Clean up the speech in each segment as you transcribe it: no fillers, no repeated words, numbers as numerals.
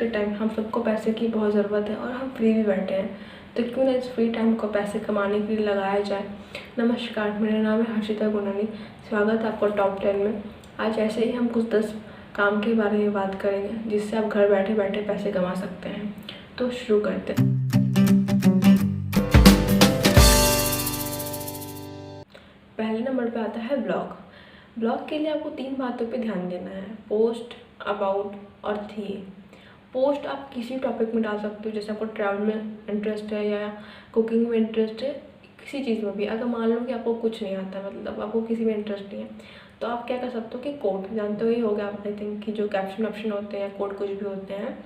के टाइम हम सबको पैसे की बहुत ज़रूरत है और हम फ्री भी बैठे हैं, तो क्यों ना इस फ्री टाइम को पैसे कमाने के लिए लगाया जाए। नमस्कार, मेरा नाम है हर्षिता गुनानी। स्वागत है आपको टॉप 10 में। आज ऐसे ही हम कुछ 10 काम के बारे में बात करेंगे जिससे आप घर बैठे बैठे पैसे कमा सकते हैं। तो शुरू करते हैं। पहले नंबर पे आता है ब्लॉग। ब्लॉग के लिए आपको 3 बातों पे ध्यान देना है: पोस्ट, अबाउट और थीम। पोस्ट आप किसी टॉपिक में डाल सकते हो, जैसे आपको ट्रैवल में इंटरेस्ट है या कुकिंग में इंटरेस्ट है, किसी चीज़ में भी। अगर मान लो कि आपको कुछ नहीं आता, मतलब आपको किसी में इंटरेस्ट नहीं है, तो आप क्या कर सकते हो कि कोट, जानते हो ही होगा आप, आई थिंक, कि जो कैप्शन ऑप्शन होते हैं या कोट कुछ भी होते हैं,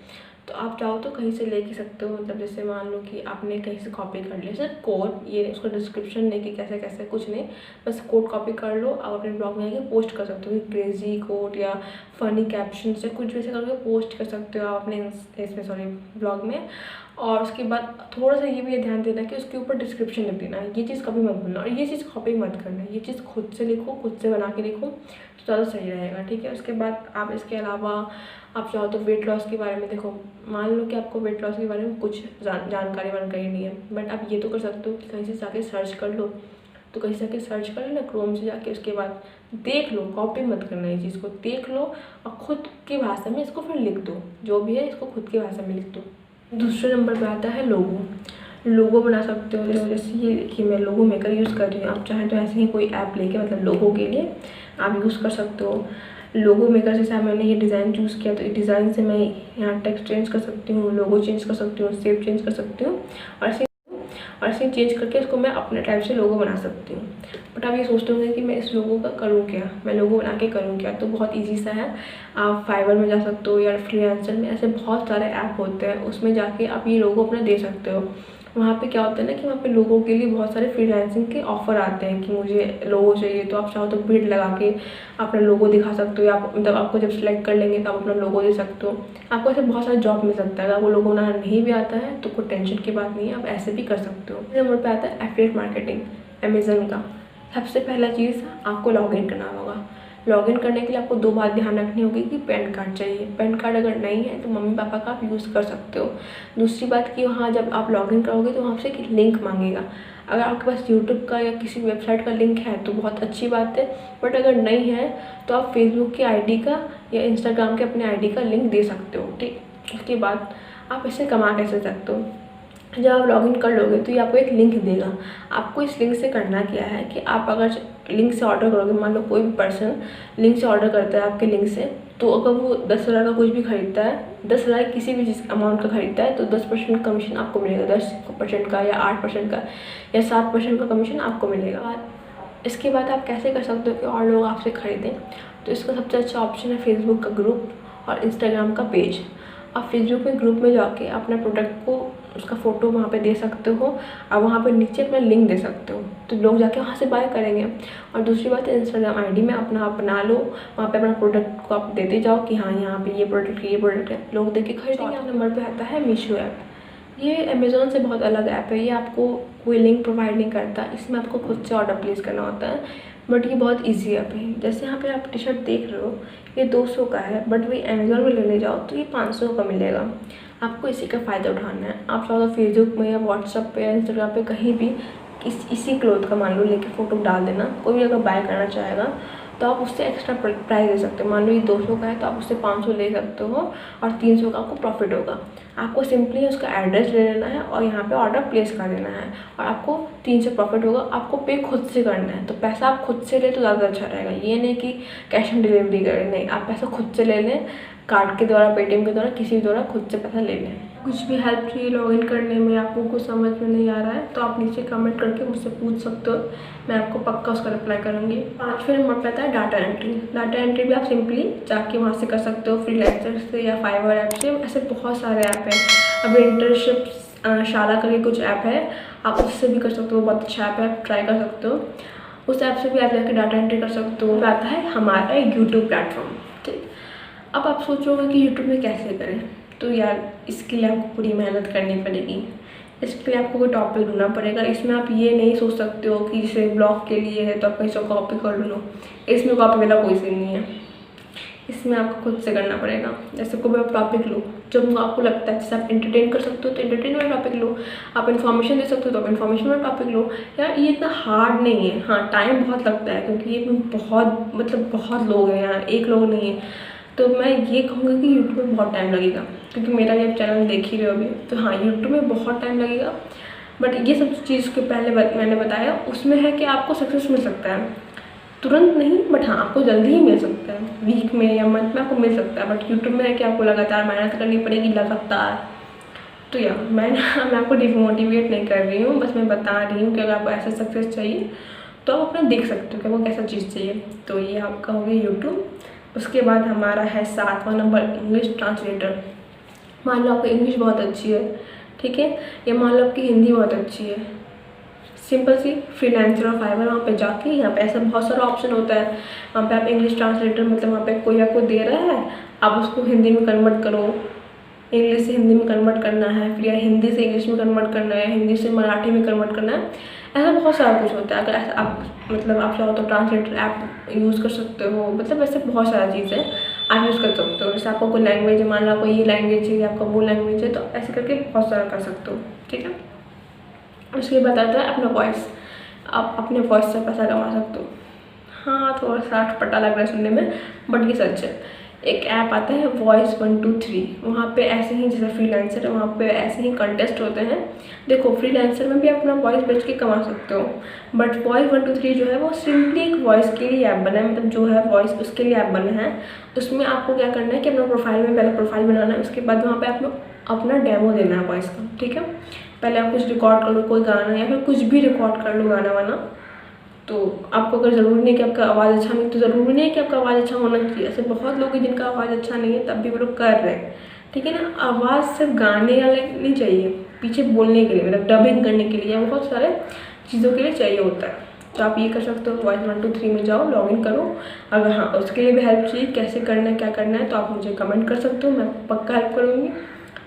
तो आप चाहो तो कहीं से ले सकते हो। मतलब जैसे मान लो कि आपने कहीं से कॉपी कर लिया, जैसे कोड, ये उसका डिस्क्रिप्शन नहीं कि कैसे कैसे, कुछ नहीं, बस कोड कॉपी कर लो। आप अपने ब्लॉग में आके पोस्ट कर सकते हो कि क्रेजी कोड या फनी कैप्शन से कुछ भी ऐसे करके पोस्ट कर सकते हो आप अपने इसमें, सॉरी, ब्लॉग में। और उसके बाद थोड़ा सा ये भी ध्यान देना कि उसके ऊपर डिस्क्रिप्शन लिख देना है। ये चीज़ कभी मत भूलना और ये चीज़ कॉपी मत करना, ये चीज़ खुद से लिखो, खुद से बना के लिखो तो ज़्यादा सही रहेगा, ठीक है। उसके बाद आप इसके अलावा आप चाहो तो वेट लॉस के बारे में देखो। मान लो कि आपको वेट लॉस के बारे में कुछ जानकारी नहीं है, बट आप ये तो कर सकते हो कि कहीं से जाके सर्च कर लो। तो कहीं से जाके सर्च कर लो ना, क्रोम से जाके, उसके बाद देख लो, कॉपी मत करना, ये चीज़ को देख लो और खुद की भाषा में इसको फिर लिख दो। जो भी है इसको खुद की भाषा में लिख दो। दूसरे नंबर पे आता है लोगो। लोगो बना सकते हो, जैसे ये देखिए मैं लोगो मेकर यूज़ कर रही हूँ। आप चाहें तो ऐसे ही कोई ऐप लेके, मतलब लोगो के लिए आप यूज़ कर सकते हो। लोगो मेकर जैसे मैंने ये डिज़ाइन चूज़ किया, तो इस डिज़ाइन से मैं यहाँ टेक्स्ट चेंज कर सकती हूँ, लोगो चेंज कर सकती हूँ, शेप चेंज कर सकती हूँ और ऐसे चेंज करके इसको मैं अपने टाइप से लोगो बना सकती हूँ। बट आप ये सोचते होंगे कि मैं इस लोगो का करूँ क्या, मैं लोगो बना के करूँ क्या? तो बहुत ईजी सा है। आप फाइवर में जा सकते हो या फ्रीलांसर में, ऐसे बहुत सारे ऐप होते हैं, उसमें जाके आप ये लोगो अपना दे सकते हो। वहाँ पे क्या होता है ना कि वहाँ पे लोगों के लिए बहुत सारे फ्रीलांसिंग के ऑफर आते हैं कि मुझे लोगो चाहिए, तो आप चाहो तो बिड लगा के अपना लोगो दिखा सकते हो, या आप मतलब आपको जब सिलेक्ट कर लेंगे तो आप अपना लोगो दे सकते हो। आपको ऐसे बहुत सारे जॉब मिल सकता है। अगर आपको लोगो बनाना नहीं भी आता है तो कोई टेंशन की बात नहीं है, आप ऐसे भी कर सकते हो। नंबर पर आता है एफिलिएट मार्केटिंग, अमेजन का। सबसे पहला चीज़ आपको लॉगिन करना होगा। लॉगिन करने के लिए आपको 2 बात ध्यान रखनी होगी कि पैन कार्ड चाहिए। पैन कार्ड अगर नहीं है तो मम्मी पापा का आप यूज़ कर सकते हो। दूसरी बात कि वहाँ जब आप लॉगिन करोगे तो वहाँ से एक लिंक मांगेगा। अगर आपके पास यूट्यूब का या किसी वेबसाइट का लिंक है तो बहुत अच्छी बात है, बट अगर नहीं है तो आप फेसबुक की आईडी का या इंस्टाग्राम के अपने आईडी का लिंक दे सकते हो, ठीक। उसके बाद आप इससे कमा कैसे सकते हो, जब आप लॉगिन कर लोगे तो ये आपको एक लिंक देगा। आपको इस लिंक से करना क्या है कि आप अगर लिंक से ऑर्डर करोगे, मान लो कोई भी पर्सन लिंक से ऑर्डर करता है आपके लिंक से, तो अगर वो 10,000 का कुछ भी खरीदता है, 10,000 किसी भी चीज़ अमाउंट का खरीदता है, तो 10% कमीशन आपको मिलेगा, 10% का या 8% का या 7% का कमीशन आपको मिलेगा। इसके बाद आप कैसे कर सकते हो कि और लोग आपसे ख़रीदें, तो इसका सबसे अच्छा ऑप्शन है फेसबुक का ग्रुप और इंस्टाग्राम का पेज। आप फेसबुक में ग्रुप में जाके अपना प्रोडक्ट को, उसका फ़ोटो वहाँ पे दे सकते हो और वहाँ पे नीचे अपना लिंक दे सकते हो, तो लोग जाके वहाँ से बाय करेंगे। और दूसरी बात है इंस्टाग्राम आईडी में अपना आप बना लो, वहाँ पे अपना प्रोडक्ट को आप देते जाओ कि हाँ यहाँ पे ये प्रोडक्ट है, लोग देख के खरीदेंगे। आप नंबर पे आता है मीशो ऐप। ये अमेज़ोन से बहुत अलग ऐप है। ये आपको कोई लिंक प्रोवाइड नहीं करता, इसमें आपको खुद से ऑर्डर प्लेस करना होता है, बट ये बहुत इजी ऐप है। जैसे यहाँ पे आप टी शर्ट देख रहे हो, ये 200 का है, बट वही अमेज़ोन में लेने जाओ तो ये 500 का मिलेगा। आपको इसी का फ़ायदा उठाना है। आप चाहो तो फेसबुक में या व्हाट्सअप पे या इंस्टाग्राम पे कहीं भी इसी क्लोथ का मान लो लेके फ़ोटो डाल देना। कोई भी अगर बाय करना चाहेगा तो आप उससे एक्स्ट्रा प्राइस दे सकते हो। मान लो ये 200 का है तो आप उससे 500 ले सकते हो और 300 का आपको प्रॉफिट होगा। आपको सिंपली उसका एड्रेस ले लेना है और यहाँ पे ऑर्डर प्लेस कर देना है और आपको 300 प्रॉफिट होगा। आपको पे खुद से करना है, तो पैसा आप खुद से ले तो ज़्यादा अच्छा रहेगा। ये नहीं कि कैश ऑन डिलीवरी करें, नहीं, आप पैसा खुद से ले लें, कार्ड के द्वारा, पेटीएम के द्वारा, किसी द्वारा खुद से पैसा ले लें। कुछ भी हेल्प चाहिए लॉगिन करने में, आपको कुछ समझ में नहीं आ रहा है तो आप नीचे कमेंट करके मुझसे पूछ सकते हो, मैं आपको पक्का उसका रिप्लाई करूँगी। 5वें नंबर पर आता है डाटा एंट्री। डाटा एंट्री भी आप सिंपली जाके वहाँ से कर सकते हो, फ्रीलांसर से या फाइवर ऐप से। ऐसे बहुत सारे ऐप हैं। अब इंटर्नशिप शाला करके कुछ ऐप है, आप उससे भी कर सकते हो, बहुत अच्छा ऐप है, आप ट्राई कर सकते हो। उस ऐप से भी आप जाके डाटा एंट्री कर सकते हो। आता है हमारा यूट्यूब प्लेटफॉर्म, ठीक। अब आप सोचोगे कि यूट्यूब में कैसे करें, तो यार इसके लिए आपको पूरी मेहनत करनी पड़ेगी। इसके लिए आपको कोई टॉपिक ढूंढना पड़ेगा। इसमें आप ये नहीं सोच सकते हो कि जैसे ब्लॉग के लिए है तो आप कहीं से कॉपी कर लो, इसमें कॉपी वाला कोई सीन नहीं है। इसमें आपको खुद से करना पड़ेगा। जैसे कोई आप टॉपिक लो जब आपको लगता है, जैसे आप एंटरटेन कर सकते हो तो एंटरटेन वाला टॉपिक लो, आप इन्फॉर्मेशन दे सकते हो तो आप इन्फॉर्मेशन वाला टॉपिक लो। यार ये इतना हार्ड नहीं है। हाँ टाइम बहुत लगता है क्योंकि ये बहुत लोग हैं यहाँ, एक लोग नहीं है। तो मैं ये कहूँगी कि यूट्यूब में बहुत टाइम लगेगा, क्योंकि मेरा ये चैनल देख ही रहे हो अभी। तो हाँ यूट्यूब में बहुत टाइम लगेगा, बट ये सब चीज़ के पहले मैंने बताया उसमें है कि आपको सक्सेस मिल सकता है, तुरंत नहीं बट हाँ आपको जल्दी ही मिल सकता है, वीक में या मंथ में आपको मिल सकता है। बट यूट्यूब में है कि आपको लगातार मेहनत करनी पड़ेगी, लगातार। तो यार मैं आपको डिमोटिवेट नहीं कर रही हूँ, बस मैं बता रही हूँ कि अगर आपको ऐसा सक्सेस चाहिए तो आप अपना देख सकते हो कि आपको कैसा चीज़ चाहिए। तो ये आपका हो गया यूट्यूब। उसके बाद हमारा है 7वां नंबर इंग्लिश ट्रांसलेटर। मान लो आपको इंग्लिश बहुत अच्छी है, ठीक है, या मान लो आपकी हिंदी बहुत अच्छी है, सिंपल सी फ्रीलांसर और फाइवर वहाँ पे जाके, यहाँ पे ऐसा बहुत सारा ऑप्शन होता है। वहाँ पे आप इंग्लिश ट्रांसलेटर मतलब वहाँ पे कोई आपको दे रहा है, आप उसको हिंदी में कन्वर्ट करो, इंग्लिश से हिंदी में कन्वर्ट करना है, फिर या हिंदी से इंग्लिश में कन्वर्ट करना है, हिंदी से मराठी में कन्वर्ट करना है, ऐसा बहुत सारा कुछ होता है। अगर ऐसा आप मतलब आप चाहो तो ट्रांसलेटर ऐप यूज़ कर सकते हो, मतलब ऐसे बहुत सारा चीज़ है आप यूज़ कर सकते हो। जैसे आपको कोई लैंग्वेज है, मान लो आपको ये लैंग्वेज है, आपका वो लैंग्वेज है, तो ऐसे करके बहुत सारा कर सकते हो, ठीक है। उसके बाद आता है अपना वॉइस। आप अपने वॉइस से पैसा कमा सकते हो। हाँ थोड़ा सा अटपटा लग रहा है सुनने में, बट ये सच है। एक ऐप आता है वॉइस 123, वहाँ पे ऐसे ही जैसे फ्रीलांसर है वहाँ पे ऐसे ही कंटेस्ट होते हैं। देखो फ्रीलांसर में भी अपना वॉइस बेच के कमा सकते हो, बट वॉइस 123 जो है वो सिंपली एक वॉइस के लिए ऐप बना है, मतलब जो है वॉइस उसके लिए ऐप बना है। उसमें आपको क्या करना है कि अपना प्रोफाइल में पहले प्रोफाइल बनाना है, उसके बाद वहाँ पर आपको अपना डेमो देना है वॉइस का, ठीक है। पहले आप कुछ रिकॉर्ड कर लो, कोई गाना या फिर कुछ भी रिकॉर्ड कर लो, गाना वाना। तो आपको अगर ज़रूरी नहीं कि आपका आवाज़ अच्छा नहीं, तो ज़रूरी नहीं है कि आपका आवाज़ अच्छा होना चाहिए। ऐसे बहुत लोग हैं जिनका आवाज़ अच्छा नहीं है तब भी वो लोग कर रहे हैं, ठीक है ना। आवाज़ सिर्फ गाने वाले नहीं चाहिए, पीछे बोलने के लिए मतलब डबिंग करने के लिए बहुत सारे चीज़ों के लिए चाहिए होता है। तो आप ये कर सकते हो, वॉइस 123 में जाओ, लॉगिन करो। अगर हाँ उसके लिए भी हेल्प चाहिए, कैसे करना है क्या करना है, तो आप मुझे कमेंट कर सकते हो, मैं पक्का हेल्प करूँगी,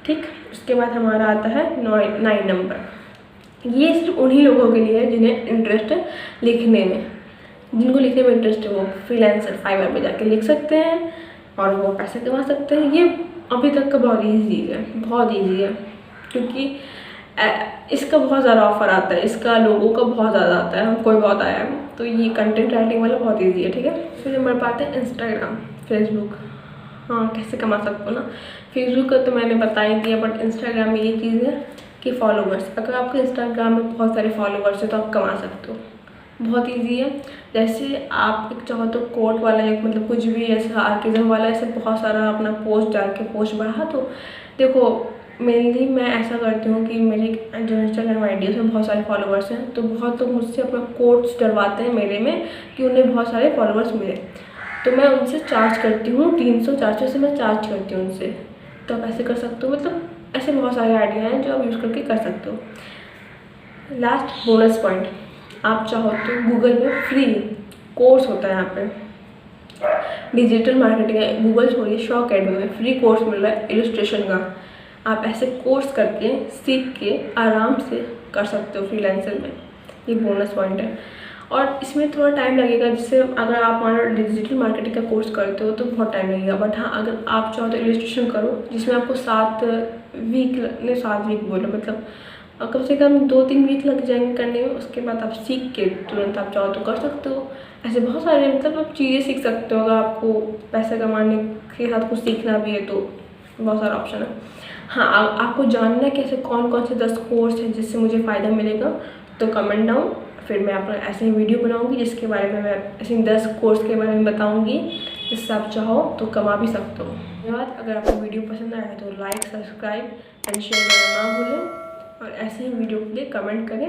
ठीक। उसके बाद हमारा आता है 9 नंबर। ये सिर्फ उन्हीं लोगों के लिए है जिन्हें इंटरेस्ट है लिखने में, जिनको लिखने में इंटरेस्ट है वो फ्रीलांसर फाइवर में जाके लिख सकते हैं और वो पैसे कमा सकते हैं। ये अभी तक का बहुत ईजी चीज़ है, बहुत ईजी है, क्योंकि इसका बहुत ज़्यादा ऑफर आता है, इसका लोगों का बहुत ज़्यादा आता है, हमको भी बहुत आया है। तो ये कंटेंट राइटिंग वाला बहुत ईजी है, ठीक है। फिर नंबर पर आता है इंस्टाग्राम, फेसबुक। हाँ कैसे कमा सकते हो ना, फेसबुक का तो मैंने बता ही दिया, बट इंस्टाग्राम में ये चीज़ है कि फॉलोवर्स, अगर आपके इंस्टाग्राम में बहुत सारे फॉलोवर्स है तो आप कमा सकते हो, बहुत इजी है। जैसे आप एक चाहो तो कोट वाला एक मतलब कुछ भी ऐसा आर्टिज़म वाला ऐसे बहुत सारा अपना पोस्ट डाल के पोस्ट बढ़ा, तो देखो मेनली मैं ऐसा करती हूँ कि मेरी जो इंस्टाग्राम आई डी है उसमें बहुत सारे फॉलोवर्स हैं, तो बहुत लोग मुझसे अपना कोट्स डलवाते हैं मेरे में कि उन्हें बहुत सारे फॉलोवर्स मिले, तो मैं उनसे चार्ज करती हूँ 300-400 से मैं चार्ज करती हूँ उनसे। तो आप ऐसे कर सकते हो, मतलब ऐसे बहुत सारे आइडिया हैं जो आप यूज़ करके कर सकते हो। लास्ट बोनस पॉइंट, आप चाहो तो गूगल में फ्री कोर्स होता है, यहाँ पे डिजिटल मार्केटिंग है, गूगल छोड़िए शॉ अकेडमी में फ्री कोर्स मिल रहा है इलस्ट्रेशन का। आप ऐसे कोर्स करके सीख के आराम से कर सकते हो फ्रीलांसर में, ये बोनस पॉइंट है। और इसमें थोड़ा टाइम लगेगा, जिससे अगर आप मान लो डिजिटल मार्केटिंग का कोर्स करते हो तो बहुत टाइम लगेगा, बट हाँ अगर आप चाहो तो इलस्ट्रेशन करो जिसमें आपको 7 वीक बोलो, मतलब कम से कम 2-3 वीक लग जाएंगे करने में। उसके बाद आप सीख के तुरंत आप चाहो तो कर सकते हो। ऐसे बहुत सारे मतलब आप चीज़ें सीख सकते हो, अगर आपको पैसे कमाने के साथ कुछ सीखना भी है तो बहुत सारा ऑप्शन है। हाँ आपको जानना है कि ऐसे कौन से 10 कोर्स हैं जिससे मुझे फ़ायदा मिलेगा, तो कमेंट डाउन, फिर मैं अपना ऐसे ही वीडियो बनाऊंगी जिसके बारे में मैं ऐसे 10 कोर्स के बारे में बताऊंगी, जिससे आप चाहो तो कमा भी सकते हो। धन्यवाद। अगर आपको वीडियो पसंद आए तो लाइक, सब्सक्राइब एंड शेयर करना ना भूलें, और ऐसे ही वीडियो के लिए कमेंट करें।